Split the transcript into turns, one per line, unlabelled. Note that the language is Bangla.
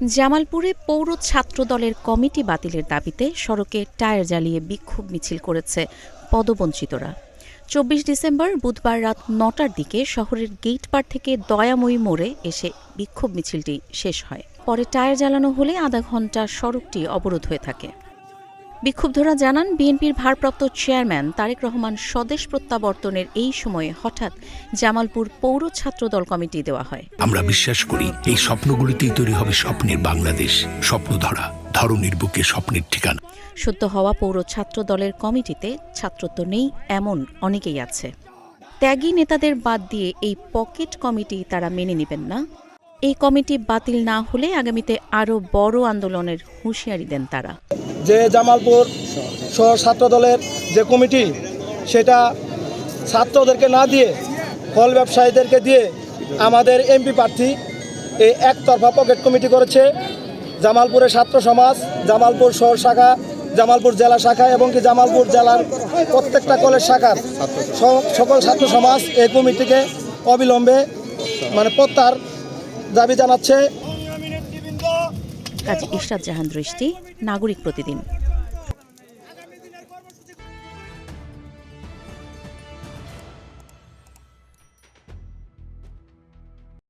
জামালপুরে পৌর ছাত্র দলের কমিটি বাতিলের দাবিতে সড়কে টায়ার জ্বালিয়ে বিক্ষোভ মিছিল করেছে পদবঞ্চিতরা। ২৪ ডিসেম্বর বুধবার রাত ৯টার দিকে শহরের গেট পার থেকে দয়াময়ী মোড়ে এসে বিক্ষোভ মিছিলটি শেষ হয়। পরে টায়ার জ্বালানো হলে আধা ঘণ্টা সড়কটি অবরোধ হয়ে থাকে। বিক্ষুব্ধরা জানান, বিএনপির ভারপ্রাপ্ত চেয়ারম্যান তারেক রহমান স্বদেশ প্রত্যাবর্তনের এই সময়ে হঠাৎ জামালপুর পৌর ছাত্র দল কমিটি দেওয়া হয়।
আমরা বিশ্বাস করি এই স্বপ্নগুলিতেই তৈরি হবে স্বপ্নের বাংলাদেশ, স্বপ্ন ধরা ধরনীর বুকে স্বপ্নের ঠিকানা।
সদ্য হওয়া পৌর ছাত্র দলের কমিটিতে ছাত্রত্ব নেই এমন অনেকেই আছে। ত্যাগী নেতাদের বাদ দিয়ে এই পকেট কমিটি তারা মেনে নেবেন না। এই কমিটি বাতিল না হলে আগামীতে আরও বড় আন্দোলনের হুঁশিয়ারি দেন তারা।
যে জামালপুর শহর ছাত্র দলের যে কমিটি, সেটা ছাত্রদেরকে না দিয়ে ফল ব্যবসায়ীদেরকে দিয়ে আমাদের এমপি প্রার্থী এই একতরফা পকেট কমিটি করেছে। জামালপুরের ছাত্র সমাজ, জামালপুর শহর শাখা, জামালপুর জেলা শাখা এবং কি জামালপুর জেলার প্রত্যেকটা কলেজ শাখার সকল ছাত্র সমাজ এই কমিটিকে অবিলম্বে প্রত্যাহার দাবি জানাচ্ছে।
কাজী ইশরাত জাহান দৃষ্টি, নাগরিক প্রতিদিন।